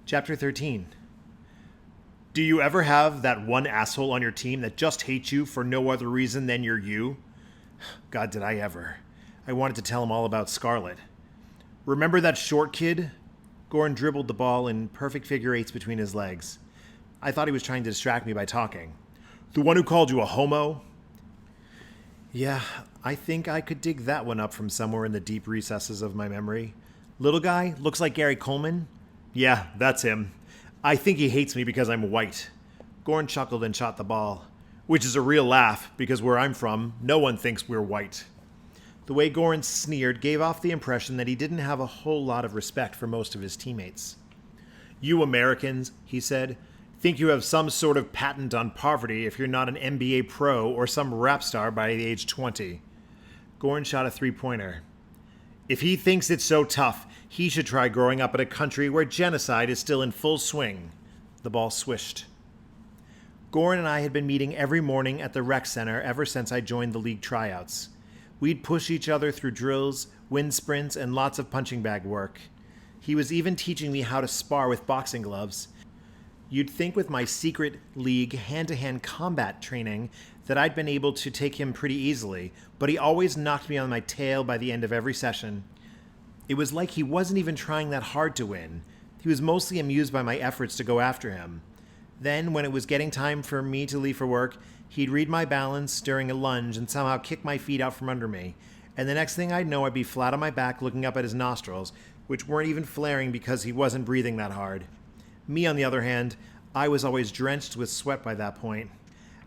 Chapter 13. Do you ever have that one asshole on your team that just hates you for no other reason than you're you? God, did I ever. I wanted to tell him all about Scarlet. Remember that short kid? Goran dribbled the ball in perfect figure eights between his legs. I thought he was trying to distract me by talking. The one who called you a homo? Yeah, I think I could dig that one up from somewhere in the deep recesses of my memory. Little guy? Looks like Gary Coleman? Yeah, that's him. I think he hates me because I'm white. Goran chuckled and shot the ball, which is a real laugh because where I'm from, no one thinks we're white. The way Goran sneered gave off the impression that he didn't have a whole lot of respect for most of his teammates. You Americans, he said, think you have some sort of patent on poverty if you're not an NBA pro or some rap star by the age 20. Goran shot a three-pointer. If he thinks it's so tough, he should try growing up in a country where genocide is still in full swing. The ball swished. Goran and I had been meeting every morning at the rec center ever since I joined the league tryouts. We'd push each other through drills, wind sprints, and lots of punching bag work. He was even teaching me how to spar with boxing gloves. You'd think with my secret league hand-to-hand combat training that I'd been able to take him pretty easily, but he always knocked me on my tail by the end of every session. It was like he wasn't even trying that hard to win. He was mostly amused by my efforts to go after him. Then, when it was getting time for me to leave for work, he'd read my balance during a lunge and somehow kick my feet out from under me. And the next thing I'd know, I'd be flat on my back looking up at his nostrils, which weren't even flaring because he wasn't breathing that hard. Me, on the other hand, I was always drenched with sweat by that point.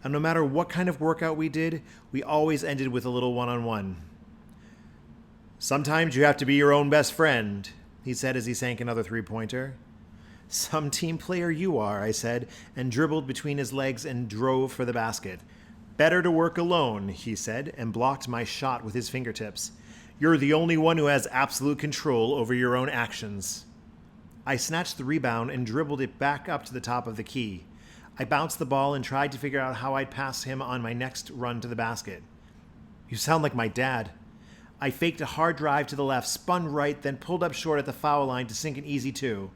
And no matter what kind of workout we did, we always ended with a little one-on-one. Sometimes you have to be your own best friend, he said as he sank another three-pointer. Some team player you are, I said, and dribbled between his legs and drove for the basket. Better to work alone, he said, and blocked my shot with his fingertips. You're the only one who has absolute control over your own actions. I snatched the rebound and dribbled it back up to the top of the key. I bounced the ball and tried to figure out how I'd pass him on my next run to the basket. You sound like my dad. I faked a hard drive to the left, spun right, then pulled up short at the foul line to sink an easy two.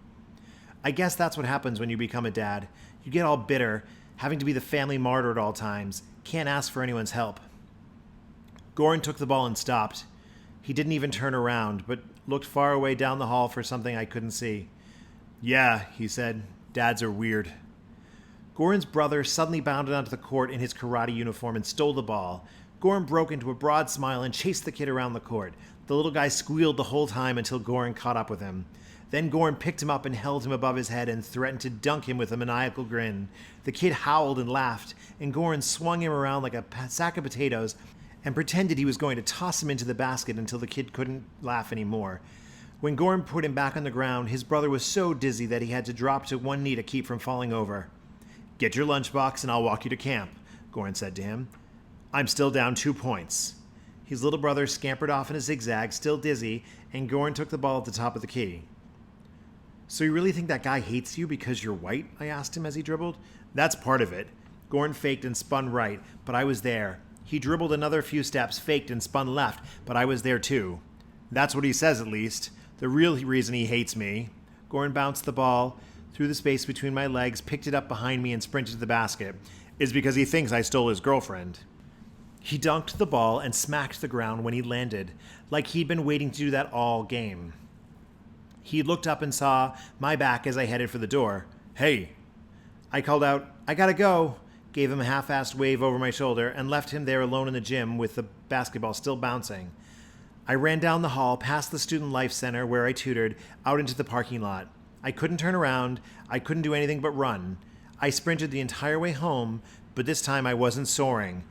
I guess that's what happens when you become a dad. You get all bitter, having to be the family martyr at all times. Can't ask for anyone's help. Goran took the ball and stopped. He didn't even turn around, but looked far away down the hall for something I couldn't see. Yeah, he said, dads are weird. Goran's brother suddenly bounded onto the court in his karate uniform and stole the ball. Goran broke into a broad smile and chased the kid around the court. The little guy squealed the whole time until Goran caught up with him. Then Goran picked him up and held him above his head and threatened to dunk him with a maniacal grin. The kid howled and laughed, and Goran swung him around like a sack of potatoes and pretended he was going to toss him into the basket until the kid couldn't laugh anymore. When Goran put him back on the ground, his brother was so dizzy that he had to drop to one knee to keep from falling over. Get your lunchbox and I'll walk you to camp, Goran said to him. I'm still down 2 points. His little brother scampered off in a zigzag, still dizzy, and Goran took the ball at the top of the key. So you really think that guy hates you because you're white? I asked him as he dribbled. That's part of it. Goran faked and spun right, but I was there. He dribbled another few steps, faked and spun left, but I was there too. That's what he says, at least. The real reason he hates me. Goran bounced the ball through the space between my legs, picked it up behind me, and sprinted to the basket, is because he thinks I stole his girlfriend. He dunked the ball and smacked the ground when he landed, like he'd been waiting to do that all game. He looked up and saw my back as I headed for the door. Hey! I called out, I gotta go, gave him a half-assed wave over my shoulder, and left him there alone in the gym with the basketball still bouncing. I ran down the hall, past the Student Life Center where I tutored, out into the parking lot. I couldn't turn around. I couldn't do anything but run. I sprinted the entire way home, but this time I wasn't soaring.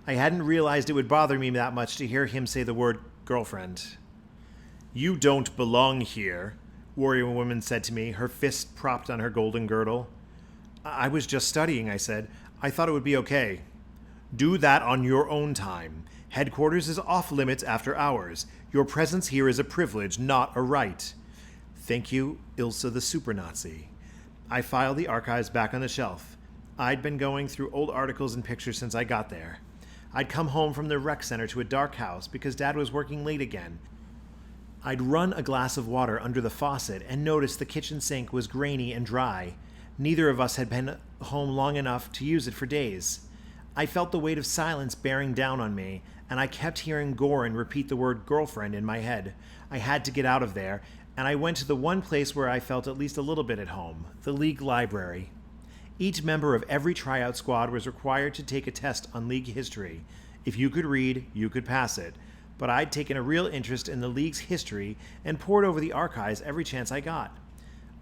I hadn't realized it would bother me that much to hear him say the word girlfriend. You don't belong here, Warrior Woman said to me, her fist propped on her golden girdle. I was just studying, I said. I thought it would be okay. Do that on your own time. Headquarters is off limits after hours. Your presence here is a privilege, not a right. Thank you, Ilsa the Super Nazi. I filed the archives back on the shelf. I'd been going through old articles and pictures since I got there. I'd come home from the rec center to a dark house because Dad was working late again. I'd run a glass of water under the faucet and noticed the kitchen sink was grainy and dry. Neither of us had been home long enough to use it for days. I felt the weight of silence bearing down on me, and I kept hearing Goran repeat the word girlfriend in my head. I had to get out of there, and I went to the one place where I felt at least a little bit at home, the league library. Each member of every tryout squad was required to take a test on league history. If you could read, you could pass it. But I'd taken a real interest in the league's history and pored over the archives every chance I got.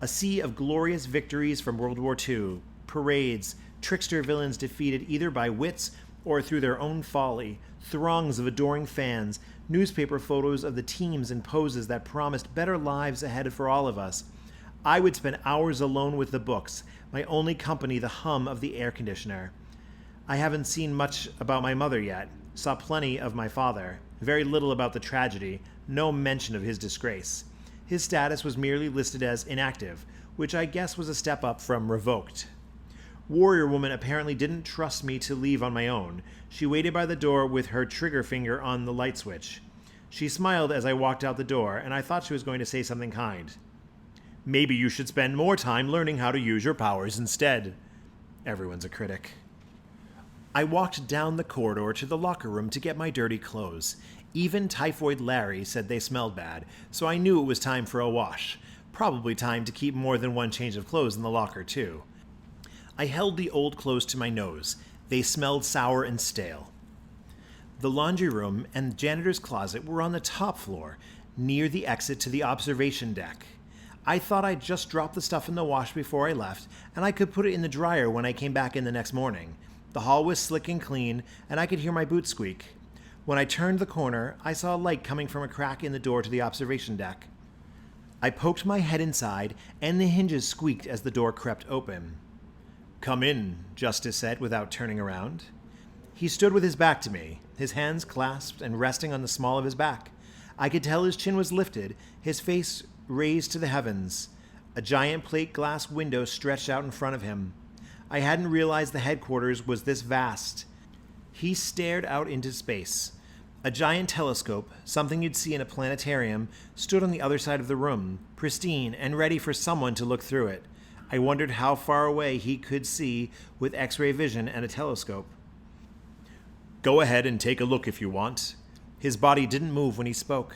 A sea of glorious victories from World War II, parades, trickster villains defeated either by wits or through their own folly, throngs of adoring fans, newspaper photos of the teams and poses that promised better lives ahead for all of us. I would spend hours alone with the books, my only company the hum of the air conditioner. I haven't seen much about my mother yet, saw plenty of my father, very little about the tragedy, no mention of his disgrace. His status was merely listed as inactive, which I guess was a step up from revoked. Warrior Woman apparently didn't trust me to leave on my own. She waited by the door with her trigger finger on the light switch. She smiled as I walked out the door, and I thought she was going to say something kind. Maybe you should spend more time learning how to use your powers instead. Everyone's a critic. I walked down the corridor to the locker room to get my dirty clothes. Even Typhoid Larry said they smelled bad, so I knew it was time for a wash. Probably time to keep more than one change of clothes in the locker, too. I held the old clothes to my nose. They smelled sour and stale. The laundry room and janitor's closet were on the top floor, near the exit to the observation deck. I thought I'd just drop the stuff in the wash before I left, and I could put it in the dryer when I came back in the next morning. The hall was slick and clean, and I could hear my boots squeak. When I turned the corner, I saw a light coming from a crack in the door to the observation deck. I poked my head inside, and the hinges squeaked as the door crept open. "Come in," Justice said without turning around. He stood with his back to me, his hands clasped and resting on the small of his back. I could tell his chin was lifted, his face raised to the heavens. A giant plate glass window stretched out in front of him. I hadn't realized the headquarters was this vast. He stared out into space. A giant telescope, something you'd see in a planetarium, stood on the other side of the room, pristine and ready for someone to look through it. I wondered how far away he could see with X-ray vision and a telescope. "Go ahead and take a look if you want." His body didn't move when he spoke.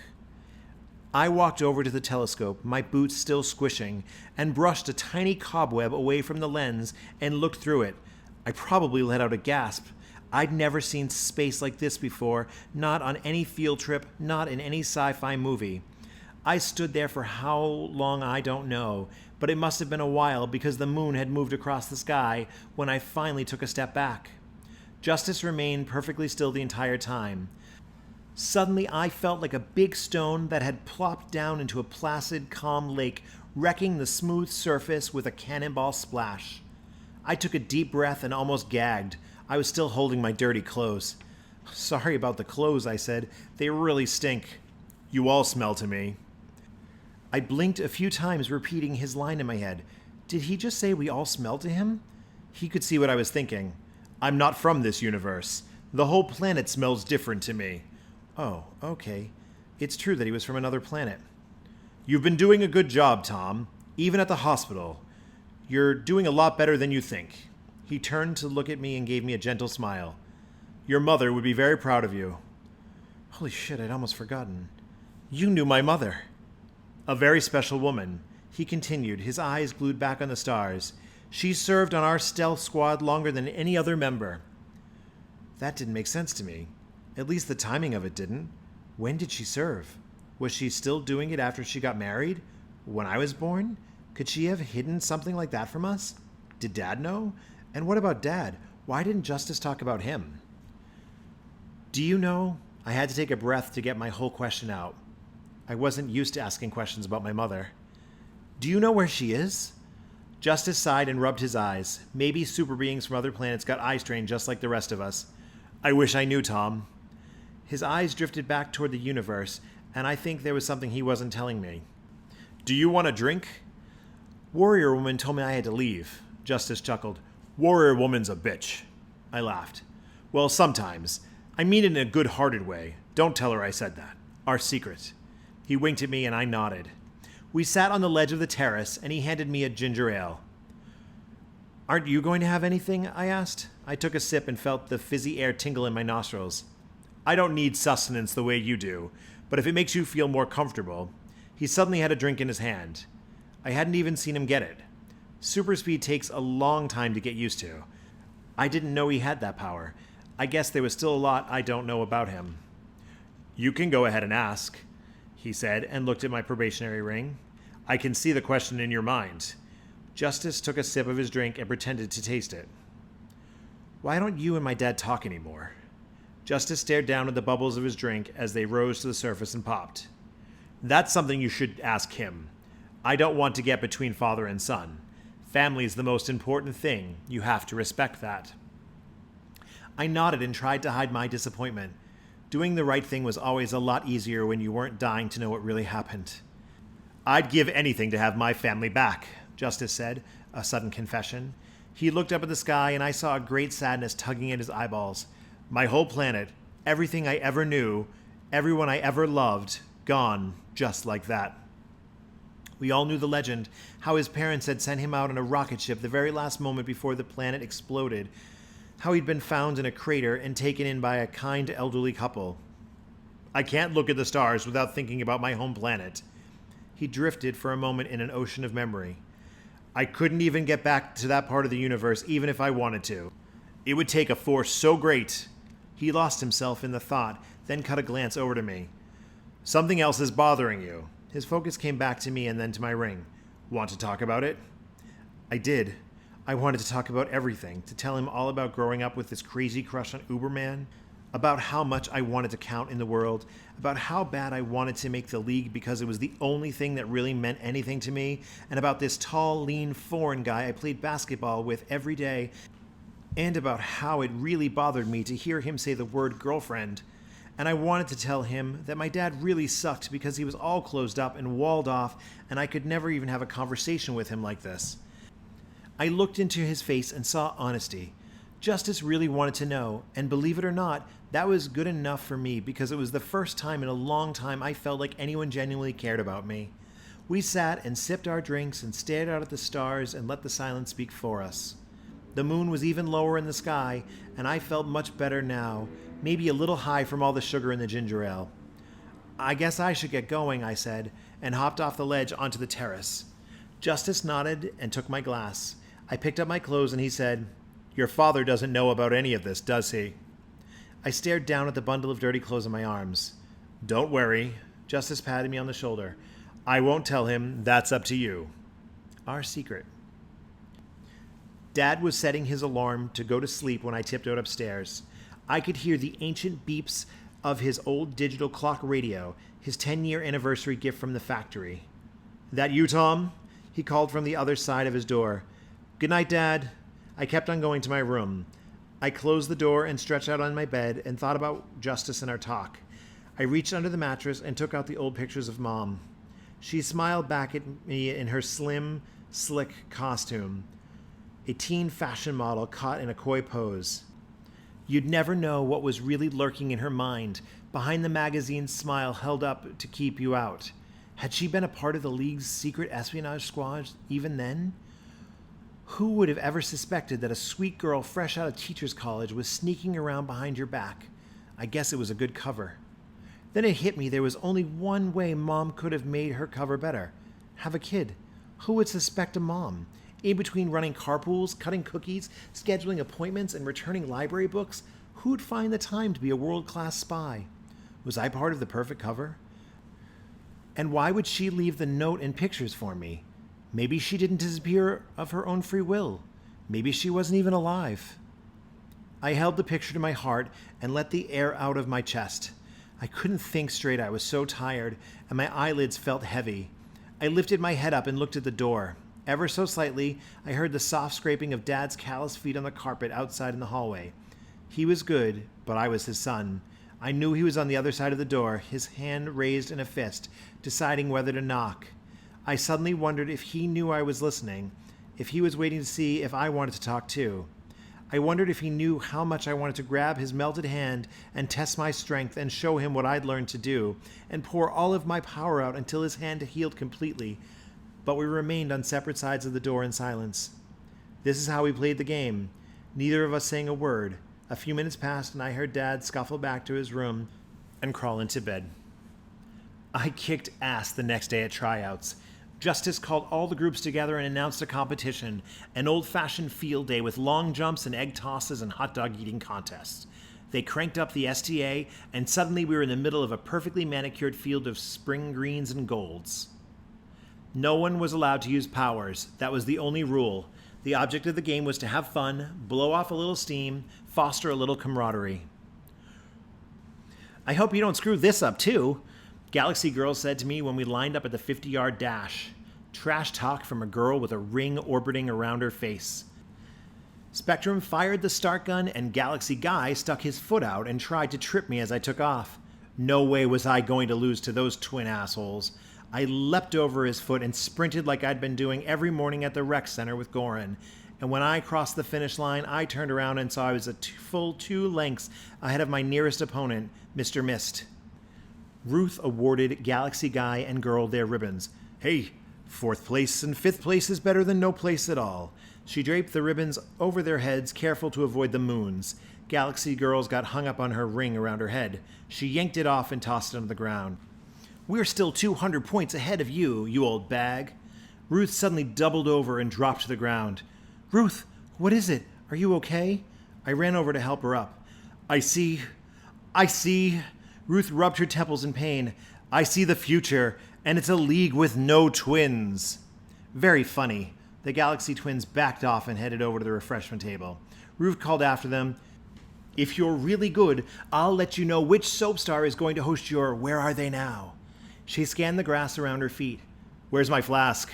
I walked over to the telescope, my boots still squishing, and brushed a tiny cobweb away from the lens and looked through it. I probably let out a gasp. I'd never seen space like this before, not on any field trip, not in any sci-fi movie. I stood there for how long I don't know, but it must have been a while because the moon had moved across the sky when I finally took a step back. Justice remained perfectly still the entire time. Suddenly, I felt like a big stone that had plopped down into a placid, calm lake, wrecking the smooth surface with a cannonball splash. I took a deep breath and almost gagged. I was still holding my dirty clothes. "Sorry about the clothes," I said. "They really stink." "You all smell to me." I blinked a few times, repeating his line in my head. Did he just say we all smell to him? He could see what I was thinking. "I'm not from this universe. The whole planet smells different to me." Oh, okay. It's true that he was from another planet. "You've been doing a good job, Tom, even at the hospital. You're doing a lot better than you think." He turned to look at me and gave me a gentle smile. "Your mother would be very proud of you." Holy shit, I'd almost forgotten. "You knew my mother." "A very special woman," he continued, his eyes glued back on the stars. "She served on our stealth squad longer than any other member." That didn't make sense to me. At least the timing of it didn't. When did she serve? Was she still doing it after she got married? When I was born? Could she have hidden something like that from us? Did Dad know? And what about Dad? Why didn't Justice talk about him? "Do you know?" I had to take a breath to get my whole question out. I wasn't used to asking questions about my mother. "Do you know where she is?" Justice sighed and rubbed his eyes. Maybe super beings from other planets got eye strain just like the rest of us. "I wish I knew, Tom." His eyes drifted back toward the universe, and I think there was something he wasn't telling me. "Do you want a drink?" "Warrior Woman told me I had to leave." Justice chuckled. "Warrior Woman's a bitch." I laughed. "Well, sometimes. I mean it in a good-hearted way. Don't tell her I said that. Our secret." He winked at me and I nodded. We sat on the ledge of the terrace and he handed me a ginger ale. Aren't you going to have anything? I asked. I took a sip and felt the fizzy air tingle in my nostrils. I don't need sustenance the way you do, but if it makes you feel more comfortable. He suddenly had a drink in his hand. I hadn't even seen him get it. Super speed takes a long time to get used to. I didn't know he had that power. I guess there was still a lot I don't know about him. You can go ahead and ask, he said, and looked at my probationary ring. I can see the question in your mind. Justice took a sip of his drink and pretended to taste it. Why don't you and my dad talk anymore? Justice stared down at the bubbles of his drink as they rose to the surface and popped. That's something you should ask him. I don't want to get between father and son. Family's the most important thing. You have to respect that. I nodded and tried to hide my disappointment. Doing the right thing was always a lot easier when you weren't dying to know what really happened. I'd give anything to have my family back, Justice said, a sudden confession. He looked up at the sky and I saw a great sadness tugging at his eyeballs. My whole planet, everything I ever knew, everyone I ever loved, gone just like that. We all knew the legend, how his parents had sent him out on a rocket ship the very last moment before the planet exploded, how he'd been found in a crater and taken in by a kind elderly couple. I can't look at the stars without thinking about my home planet. He drifted for a moment in an ocean of memory. I couldn't even get back to that part of the universe even if I wanted to. It would take a force so great. He lost himself in the thought, then cut a glance over to me. Something else is bothering you. His focus came back to me and then to my ring. Want to talk about it? I did. I wanted to talk about everything, to tell him all about growing up with this crazy crush on Uberman, about how much I wanted to count in the world, about how bad I wanted to make the league because it was the only thing that really meant anything to me, and about this tall, lean, foreign guy I played basketball with every day, and about how it really bothered me to hear him say the word girlfriend. And I wanted to tell him that my dad really sucked because he was all closed up and walled off, and I could never even have a conversation with him like this. I looked into his face and saw honesty. Justice really wanted to know, and believe it or not, that was good enough for me because it was the first time in a long time I felt like anyone genuinely cared about me. We sat and sipped our drinks and stared out at the stars and let the silence speak for us. The moon was even lower in the sky, and I felt much better now, maybe a little high from all the sugar in the ginger ale. I guess I should get going, I said, and hopped off the ledge onto the terrace. Justice nodded and took my glass. I picked up my clothes and he said, Your father doesn't know about any of this, does he? I stared down at the bundle of dirty clothes in my arms. Don't worry, Justice patted me on the shoulder. I won't tell him, that's up to you. Our secret. Dad was setting his alarm to go to sleep when I tiptoed upstairs. I could hear the ancient beeps of his old digital clock radio, his 10-year anniversary gift from the factory. That you, Tom? He called from the other side of his door. Good night, Dad. I kept on going to my room. I closed the door and stretched out on my bed and thought about Justice and our talk. I reached under the mattress and took out the old pictures of Mom. She smiled back at me in her slim, slick costume, a teen fashion model caught in a coy pose. You'd never know what was really lurking in her mind, behind the magazine's smile held up to keep you out. Had she been a part of the League's secret espionage squad even then? Who would have ever suspected that a sweet girl fresh out of teacher's college was sneaking around behind your back? I guess it was a good cover. Then it hit me there was only one way Mom could have made her cover better. Have a kid. Who would suspect a mom? In between running carpools, cutting cookies, scheduling appointments, and returning library books, who'd find the time to be a world-class spy? Was I part of the perfect cover? And why would she leave the note and pictures for me? Maybe she didn't disappear of her own free will. Maybe she wasn't even alive. I held the picture to my heart and let the air out of my chest. I couldn't think straight. I was so tired, and my eyelids felt heavy. I lifted my head up and looked at the door. Ever so slightly, I heard the soft scraping of Dad's calloused feet on the carpet outside in the hallway. He was good, but I was his son. I knew he was on the other side of the door, his hand raised in a fist, deciding whether to knock. I suddenly wondered if he knew I was listening, if he was waiting to see if I wanted to talk too. I wondered if he knew how much I wanted to grab his melted hand and test my strength and show him what I'd learned to do, and pour all of my power out until his hand healed completely. But we remained on separate sides of the door in silence. This is how we played the game, neither of us saying a word. A few minutes passed, and I heard Dad scuffle back to his room and crawl into bed. I kicked ass the next day at tryouts. Justice called all the groups together and announced a competition, an old-fashioned field day with long jumps and egg tosses and hot dog eating contests. They cranked up the STA, and suddenly we were in the middle of a perfectly manicured field of spring greens and golds. No one was allowed to use powers. That was the only rule. The object of the game was to have fun, blow off a little steam, foster a little camaraderie. I hope you don't screw this up, too, Galaxy Girl said to me when we lined up at the 50-yard dash. Trash talk from a girl with a ring orbiting around her face. Spectrum fired the start gun, and Galaxy Guy stuck his foot out and tried to trip me as I took off. No way was I going to lose to those twin assholes. I leapt over his foot and sprinted like I'd been doing every morning at the rec center with Goran. And when I crossed the finish line, I turned around and saw I was a full 2 lengths ahead of my nearest opponent, Mr. Mist. Ruth awarded Galaxy Guy and Girl their ribbons. Hey, 4th place and 5th place is better than no place at all. She draped the ribbons over their heads, careful to avoid the moons. Galaxy Girl's got hung up on her ring around her head. She yanked it off and tossed it on the ground. We're still 200 points ahead of you, you old bag. Ruth suddenly doubled over and dropped to the ground. Ruth, what is it? Are you okay? I ran over to help her up. I see. Ruth rubbed her temples in pain. I see the future, and it's a league with no twins. Very funny. The Galaxy twins backed off and headed over to the refreshment table. Ruth called after them, If you're really good, I'll let you know which soap star is going to host your Where Are They Now? She scanned the grass around her feet. Where's my flask?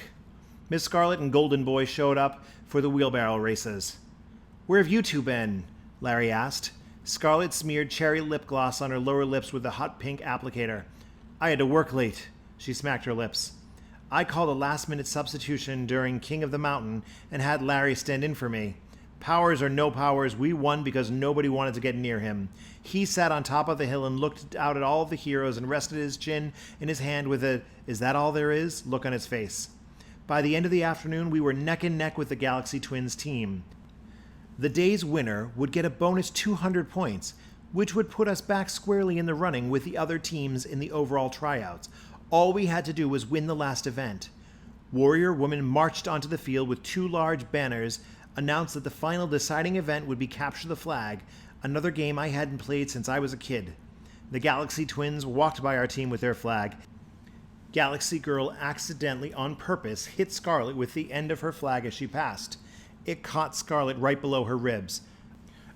Miss Scarlet and Golden Boy showed up for the wheelbarrow races. Where have you two been? Larry asked. Scarlet smeared cherry lip gloss on her lower lips with a hot pink applicator. I had to work late. She smacked her lips. I called a last-minute substitution during King of the Mountain and had Larry stand in for me. Powers or no powers, we won because nobody wanted to get near him. He sat on top of the hill and looked out at all the heroes and rested his chin in his hand with a, "Is that all there is?" look on his face. By the end of the afternoon, we were neck and neck with the Galaxy Twins team. The day's winner would get a bonus 200 points, which would put us back squarely in the running with the other teams in the overall tryouts. All we had to do was win the last event. Warrior Woman marched onto the field with 2 large banners, announced that the final deciding event would be Capture the Flag, another game I hadn't played since I was a kid. The Galaxy Twins walked by our team with their flag. Galaxy Girl accidentally, on purpose, hit Scarlet with the end of her flag as she passed. It caught Scarlet right below her ribs.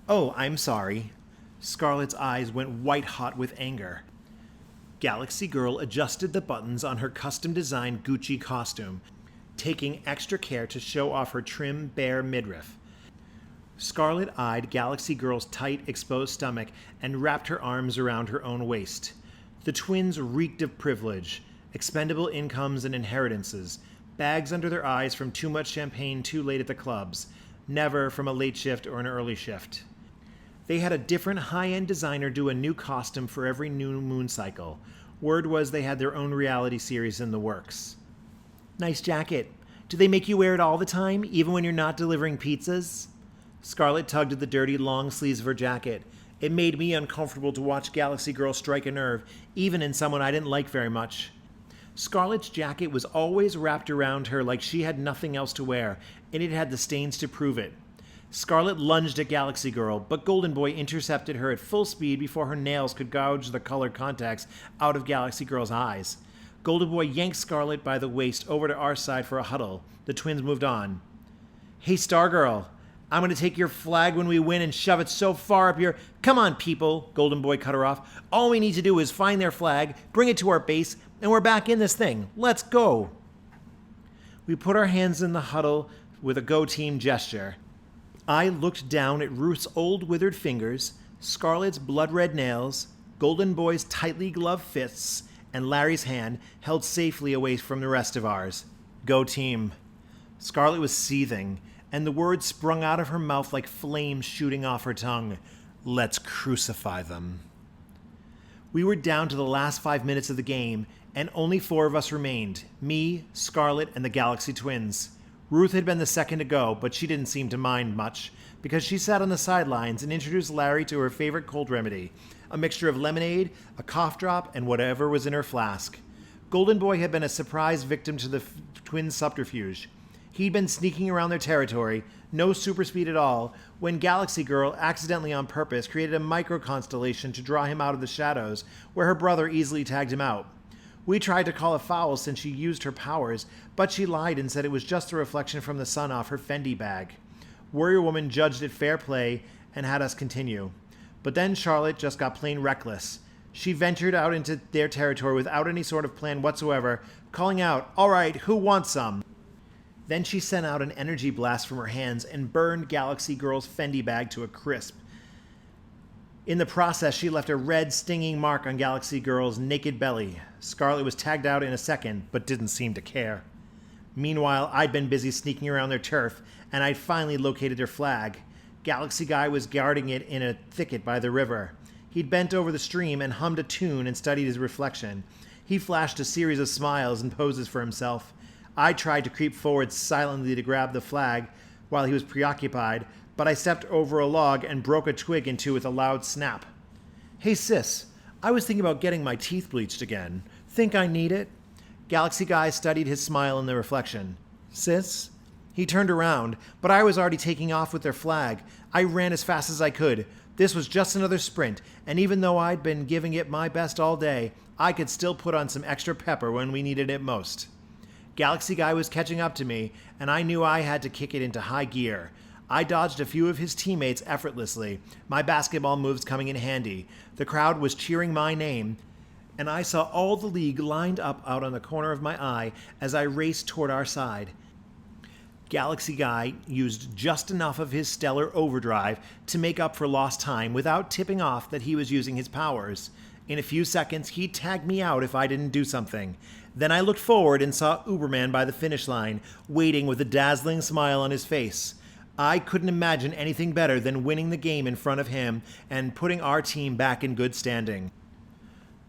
Oh, I'm sorry. Scarlet's eyes went white-hot with anger. Galaxy Girl adjusted the buttons on her custom-designed Gucci costume, taking extra care to show off her trim, bare midriff. Scarlet eyed Galaxy Girl's tight, exposed stomach and wrapped her arms around her own waist. The twins reeked of privilege, expendable incomes and inheritances, bags under their eyes from too much champagne too late at the clubs, never from a late shift or an early shift. They had a different high-end designer do a new costume for every new moon cycle. Word was they had their own reality series in the works. Nice jacket. Do they make you wear it all the time, even when you're not delivering pizzas? Scarlet tugged at the dirty long sleeves of her jacket. It made me uncomfortable to watch Galaxy Girl strike a nerve, even in someone I didn't like very much. Scarlet's jacket was always wrapped around her like she had nothing else to wear, and it had the stains to prove it. Scarlet lunged at Galaxy Girl, but Golden Boy intercepted her at full speed before her nails could gouge the colored contacts out of Galaxy Girl's eyes. Golden Boy yanked Scarlet by the waist over to our side for a huddle. The twins moved on. Hey, Stargirl, I'm going to take your flag when we win and shove it so far up your... Come on, people, Golden Boy cut her off. All we need to do is find their flag, bring it to our base, and we're back in this thing. Let's go. We put our hands in the huddle with a go team gesture. I looked down at Ruth's old withered fingers, Scarlet's blood-red nails, Golden Boy's tightly gloved fists, and Larry's hand held safely away from the rest of ours. Go team. Scarlet was seething. and the words sprung out of her mouth like flames shooting off her tongue. Let's crucify them. We were down to the last 5 minutes of the game, and only 4 of us remained. Me, Scarlet, and the Galaxy Twins. Ruth had been the second to go, but she didn't seem to mind much, because she sat on the sidelines and introduced Larry to her favorite cold remedy, a mixture of lemonade, a cough drop, and whatever was in her flask. Golden Boy had been a surprise victim to the Twins' subterfuge. He'd been sneaking around their territory, no super speed at all, when Galaxy Girl, accidentally on purpose, created a micro-constellation to draw him out of the shadows, where her brother easily tagged him out. We tried to call a foul since she used her powers, but she lied and said it was just a reflection from the sun off her Fendi bag. Warrior Woman judged it fair play and had us continue. But then Charlotte just got plain reckless. She ventured out into their territory without any sort of plan whatsoever, calling out, "All right, who wants some?" Then she sent out an energy blast from her hands and burned Galaxy Girl's Fendi bag to a crisp. In the process, she left a red, stinging mark on Galaxy Girl's naked belly. Scarlet was tagged out in a second, but didn't seem to care. Meanwhile, I'd been busy sneaking around their turf, and I'd finally located their flag. Galaxy Guy was guarding it in a thicket by the river. He'd bent over the stream and hummed a tune and studied his reflection. He flashed a series of smiles and poses for himself. I tried to creep forward silently to grab the flag while he was preoccupied, but I stepped over a log and broke a twig in two with a loud snap. "Hey sis, I was thinking about getting my teeth bleached again. Think I need it?" Galaxy Guy studied his smile in the reflection. "Sis?" He turned around, but I was already taking off with their flag. I ran as fast as I could. This was just another sprint, and even though I'd been giving it my best all day, I could still put on some extra pepper when we needed it most. Galaxy Guy was catching up to me, and I knew I had to kick it into high gear. I dodged a few of his teammates effortlessly, my basketball moves coming in handy. The crowd was cheering my name, and I saw all the league lined up out on the corner of my eye as I raced toward our side. Galaxy Guy used just enough of his stellar overdrive to make up for lost time without tipping off that he was using his powers. In a few seconds, he'd tag me out if I didn't do something. Then I looked forward and saw Uberman by the finish line, waiting with a dazzling smile on his face. I couldn't imagine anything better than winning the game in front of him and putting our team back in good standing.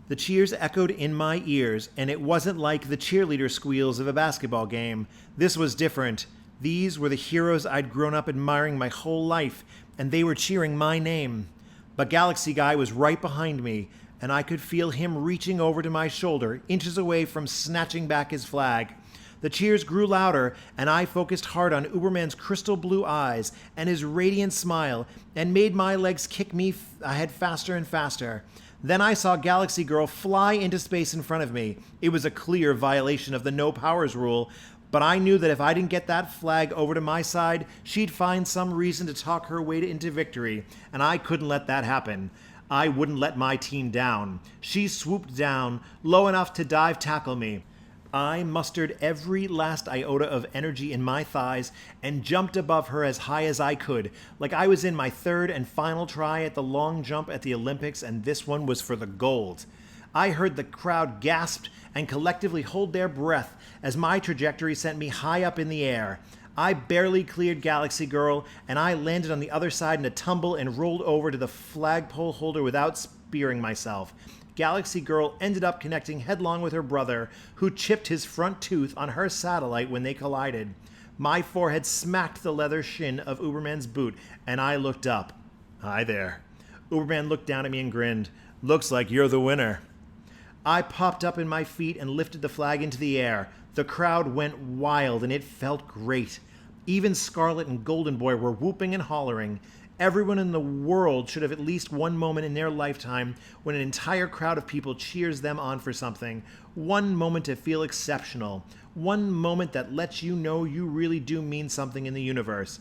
The cheers echoed in my ears, and it wasn't like the cheerleader squeals of a basketball game. This was different. These were the heroes I'd grown up admiring my whole life, and they were cheering my name. But Galaxy Guy was right behind me, and I could feel him reaching over to my shoulder, inches away from snatching back his flag. The cheers grew louder, and I focused hard on Uberman's crystal blue eyes and his radiant smile, and made my legs kick me ahead faster and faster. Then I saw Galaxy Girl fly into space in front of me. It was a clear violation of the no powers rule, but I knew that if I didn't get that flag over to my side, she'd find some reason to talk her way into victory, and I couldn't let that happen. I wouldn't let my team down. She swooped down, low enough to dive tackle me. I mustered every last iota of energy in my thighs and jumped above her as high as I could, like I was in my third and final try at the long jump at the Olympics, and this one was for the gold. I heard the crowd gasp and collectively hold their breath as my trajectory sent me high up in the air. I barely cleared Galaxy Girl, and I landed on the other side in a tumble and rolled over to the flagpole holder without spearing myself. Galaxy Girl ended up connecting headlong with her brother, who chipped his front tooth on her satellite when they collided. My forehead smacked the leather shin of Uberman's boot, and I looked up. "Hi there." Uberman looked down at me and grinned. "Looks like you're the winner." I popped up in my feet and lifted the flag into the air. The crowd went wild, and it felt great. Even Scarlet and Golden Boy were whooping and hollering. Everyone in the world should have at least one moment in their lifetime when an entire crowd of people cheers them on for something. One moment to feel exceptional. One moment that lets you know you really do mean something in the universe.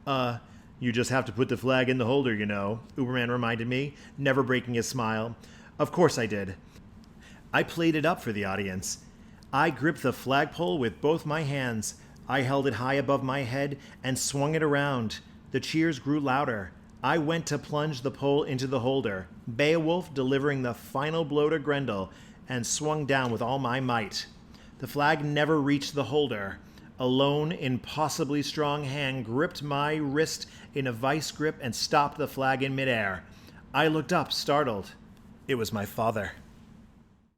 You just have to put the flag in the holder, you know," Uberman reminded me, never breaking his smile. Of course I did. I played it up for the audience. I gripped the flagpole with both my hands. I held it high above my head and swung it around. The cheers grew louder. I went to plunge the pole into the holder, Beowulf delivering the final blow to Grendel, and swung down with all my might. The flag never reached the holder. A lone, impossibly strong hand gripped my wrist in a vice grip and stopped the flag in midair. I looked up, startled. It was my father.